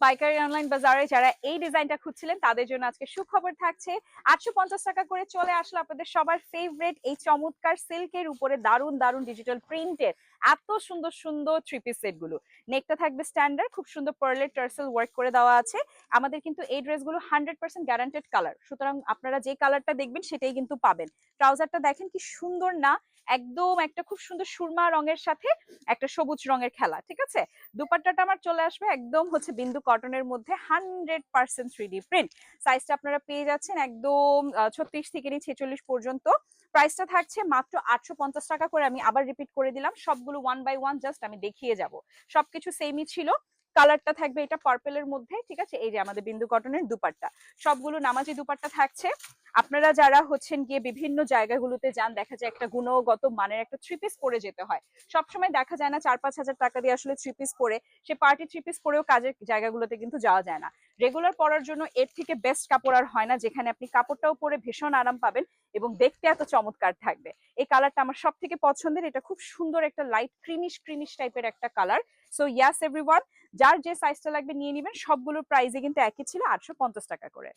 পাইকারি অনলাইন বাজারে যারা এই ডিজাইনটা খুঁজছিলেন তাদের জন্য আজকে সুখবর থাকছে। 850 টাকা করে চলে আসলো আপনাদের সবার ফেভারিট এই চমৎকার সিল্কের উপরে দারুন দারুন ডিজিটাল প্রিন্টের এত সুন্দর সুন্দর থ্রি পিস সেট গুলো। নেকটা থাকবে স্ট্যান্ডার্ড, খুব সুন্দর পার্লের টার্সেল ওয়ার্ক করে দেওয়া আছে। আমাদের কিন্তু এই ড্রেসগুলো 100% গ্যারান্টেড কালার, সুতরাং আপনারা যে কালারটা দেখবেন সেটাই কিন্তু পাবেন। ট্রাউজারটা দেখেন কি সুন্দর না, একদম একটা খুব সুন্দর সুরমা রঙের সাথে একটা সবুজ রঙের খেলা, ঠিক আছে। দুপাট্টাটা আমার চলে আসবে একদম হচ্ছে বিন্দু কটনের মধ্যে 100% 3D প্রিন্ট। সাইজটা আপনারা পেয়ে যাচ্ছেন একদম 36 থেকে 46 পর্যন্ত। প্রাইসটা থাকছে মাত্র 850 টাকা করে। আমি আবার রিপিট করে দিলাম, সবগুলো ওয়ান বাই ওয়ান জাস্ট আমি দেখিয়ে যাব। সবকিছু সেমই ছিল। কালারটা থাকবে এটা পার্পেলের মধ্যে, ঠিক আছে। এই যে আমাদের বিন্দু কটনের দুপাট্টা, সবগুলো নামাজি দুপাট্টা থাকছে। আপনারা যারা হচ্ছেন গিয়ে বিভিন্ন জায়গাগুলোতে যান, দেখা যায় একটা গুণগত মানের একটা থ্রি পিস পরে যেতে হয়। সবসময় দেখা যায় না 4-5 হাজার টাকা দিয়ে আসলে থ্রি পিস পরে, সে পার্টি থ্রি পিস পরেও কাজের জায়গাগুলোতে কিন্তু যাওয়া যায় না। রেগুলার পরার জন্য এর থেকে বেস্ট কাপড় আর হয় না, যেখানে আপনি কাপড়টাও পরে ভীষণ আরাম পাবেন এবং দেখতে এত চমৎকার থাকবে। এই কালারটা আমার সব থেকে পছন্দের, এটা খুব সুন্দর একটা লাইট ক্রিমিশ ক্রিমিশ টাইপের একটা কালার। সো ইয়াস এভরিওয়ান, যার যে সাইজটা লাগবে নিয়ে নেবেন। সবগুলোর প্রাইসে কিন্তু একই ছিল, 850 টাকা করে।